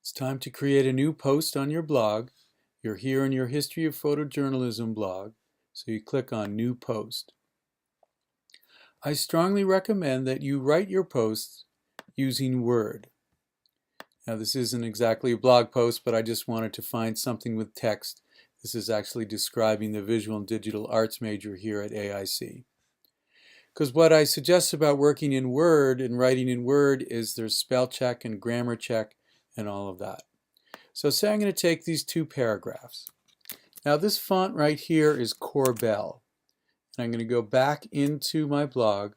It's time to create a new post on your blog. You're here in your History of Photojournalism blog, so you click on New Post. I strongly recommend that you write your posts using Word. Now, this isn't exactly a blog post, but I just wanted to find something with text. This is actually describing the Visual and Digital Arts major here at AIC. Because what I suggest about working in Word and writing in Word is there's spell check and grammar check and all of that. So say I'm going to take these two paragraphs. Now this font right here is Corbel. And I'm going to go back into my blog.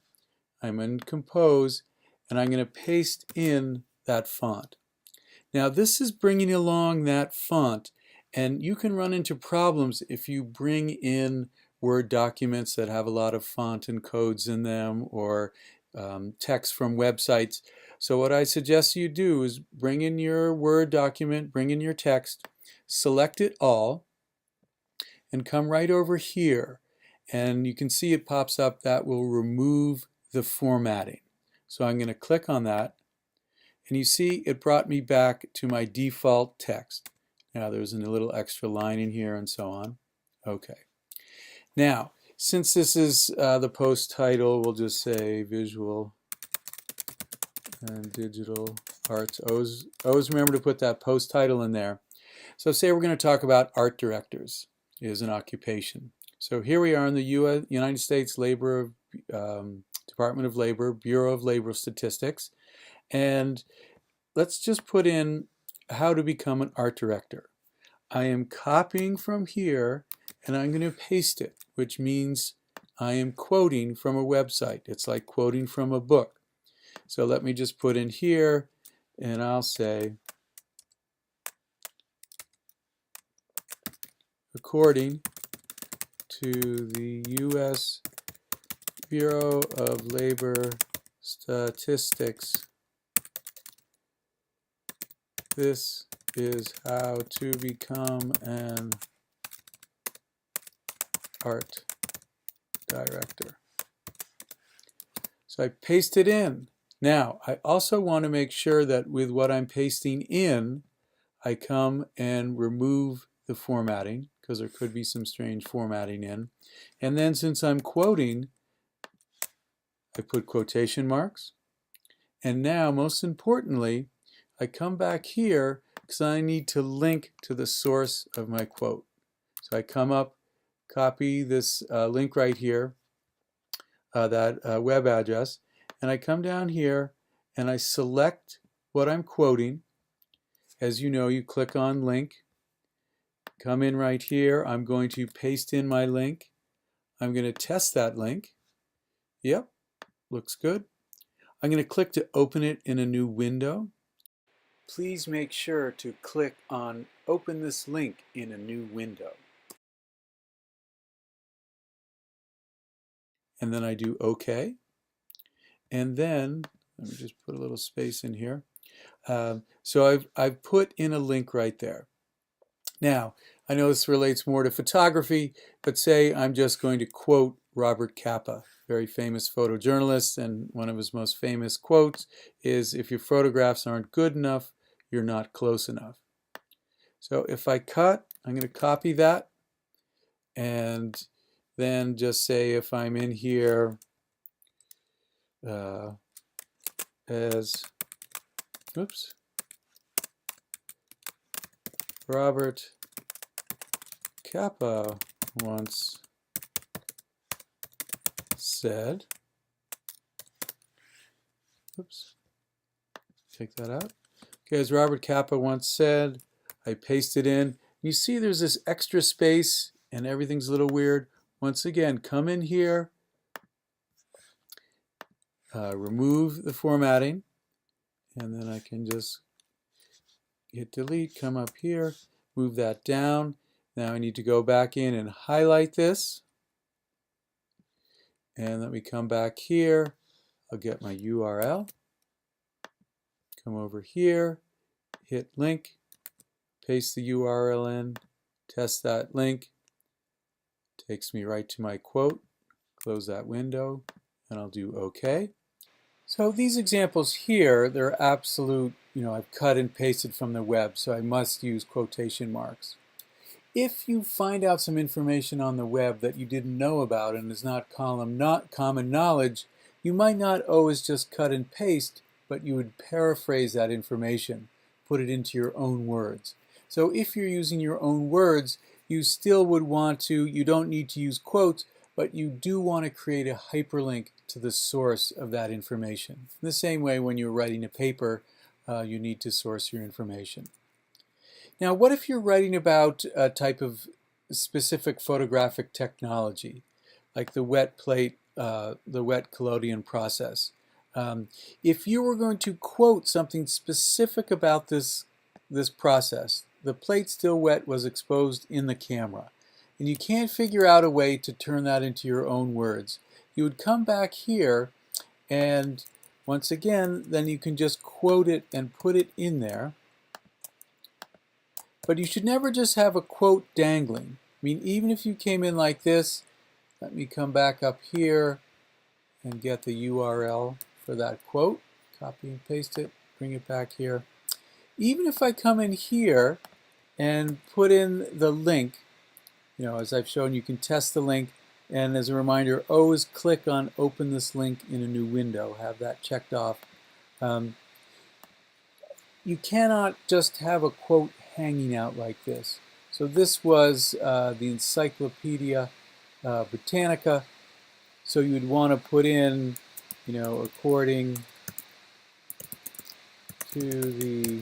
I'm in Compose, and I'm going to paste in that font. Now this is bringing along that font, and you can run into problems if you bring in Word documents that have a lot of font and codes in them, or text from websites. So what I suggest you do is bring in your Word document, bring in your text, select it all, and come right over here. And you can see it pops up. That will remove the formatting. So I'm going to click on that, and you see it brought me back to my default text. Now there's a little extra line in here and so on. Okay. Now, since this is the post title, we'll just say Visual and Digital Arts. Always remember to put that post title in there. So say we're going to talk about art directors as an occupation. So here we are in the United States Department of Labor, Bureau of Labor Statistics. And let's just put in how to become an art director. I am copying from here, and I'm going to paste it, which means I am quoting from a website. It's like quoting from a book. So let me just put in here, and I'll say, according to the U.S. Bureau of Labor Statistics, this is how to become an art director. So I paste it in. Now, I also want to make sure that with what I'm pasting in, I come and remove the formatting, because there could be some strange formatting in. And then since I'm quoting, I put quotation marks. And now, most importantly, I come back here because I need to link to the source of my quote. So I come up, copy this link right here, that web address, and I come down here and I select what I'm quoting. As you know, you click on link, come in right here. I'm going to paste in my link. I'm going to test that link. Yep, looks good. I'm going to click to open it in a new window. Please make sure to click on Open this link in a new window. And then I do OK. And then, let me just put a little space in here. So I've put in a link right there. Now, I know this relates more to photography, but say I'm just going to quote Robert Capa, very famous photojournalist, and one of his most famous quotes is, if your photographs aren't good enough, you're not close enough. So if I cut, I'm going to copy that, and then just say if I'm in here as, oops, Robert Capa once said, oops, take that out. Okay, as Robert Capa once said, I paste it in. You see there's this extra space and everything's a little weird. Once again, come in here, remove the formatting, and then I can just hit delete, come up here, move that down. Now I need to go back in and highlight this. And let me come back here. I'll get my URL. Come over here, hit link, paste the URL in, test that link. Takes me right to my quote. Close that window, and I'll do OK. So these examples here, they're absolute, I've cut and pasted from the web, so I must use quotation marks. If you find out some information on the web that you didn't know about and is not common knowledge, you might not always just cut and paste, but you would paraphrase that information, put it into your own words. So if you're using your own words, you still would want to, you don't need to use quotes, but you do want to create a hyperlink to the source of that information. In the same way, when you're writing a paper, you need to source your information. Now, what if you're writing about a type of specific photographic technology, like the wet plate, the wet collodion process? If you were going to quote something specific about this process, the plate still wet was exposed in the camera, and you can't figure out a way to turn that into your own words, you would come back here, and once again, then you can just quote it and put it in there. But you should never just have a quote dangling. I mean, even if you came in like this, let me come back up here and get the URL for that quote. Copy and paste it, bring it back here. Even if I come in here and put in the link, as I've shown, you can test the link. And as a reminder, always click on Open this link in a new window. Have that checked off. You cannot just have a quote hanging out like this. So this was the Encyclopedia Britannica. So you would want to put in, according to the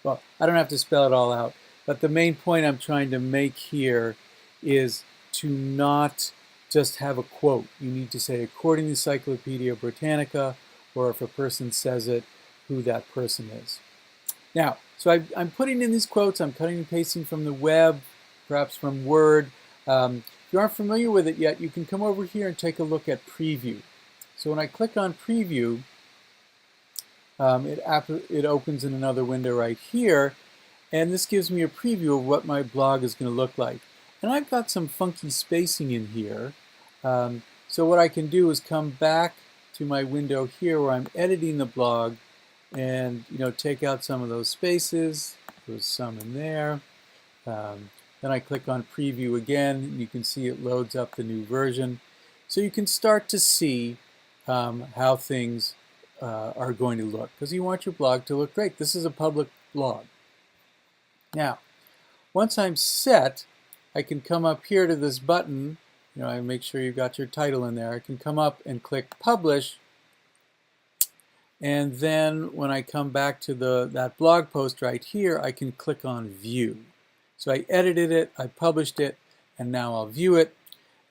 well, I don't have to spell it all out, but the main point I'm trying to make here is to not just have a quote. You need to say, according to the Encyclopedia Britannica, or if a person says it, who that person is. Now, so I'm putting in these quotes, I'm cutting and pasting from the web, perhaps from Word. If you aren't familiar with it yet, you can come over here and take a look at Preview. So when I click on Preview, it opens in another window right here, and this gives me a preview of what my blog is going to look like. And I've got some funky spacing in here. So what I can do is come back to my window here where I'm editing the blog and take out some of those spaces. There's some in there. Then I click on Preview again, and you can see it loads up the new version. So you can start to see how things are going to look, because you want your blog to look great. This is a public blog. Now, once I'm set, I can come up here to this button. I make sure you've got your title in there. I can come up and click Publish, and then when I come back to that blog post right here, I can click on View. So I edited it, I published it, and now I'll view it.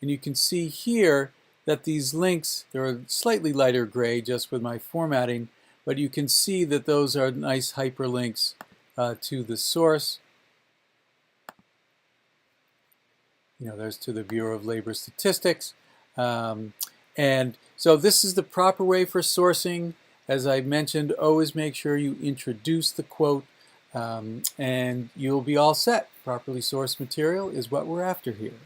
And you can see here that these links, they're slightly lighter gray just with my formatting, but you can see that those are nice hyperlinks to the source. There's to the Bureau of Labor Statistics. And so this is the proper way for sourcing. As I mentioned, always make sure you introduce the quote, and you'll be all set. Properly sourced material is what we're after here.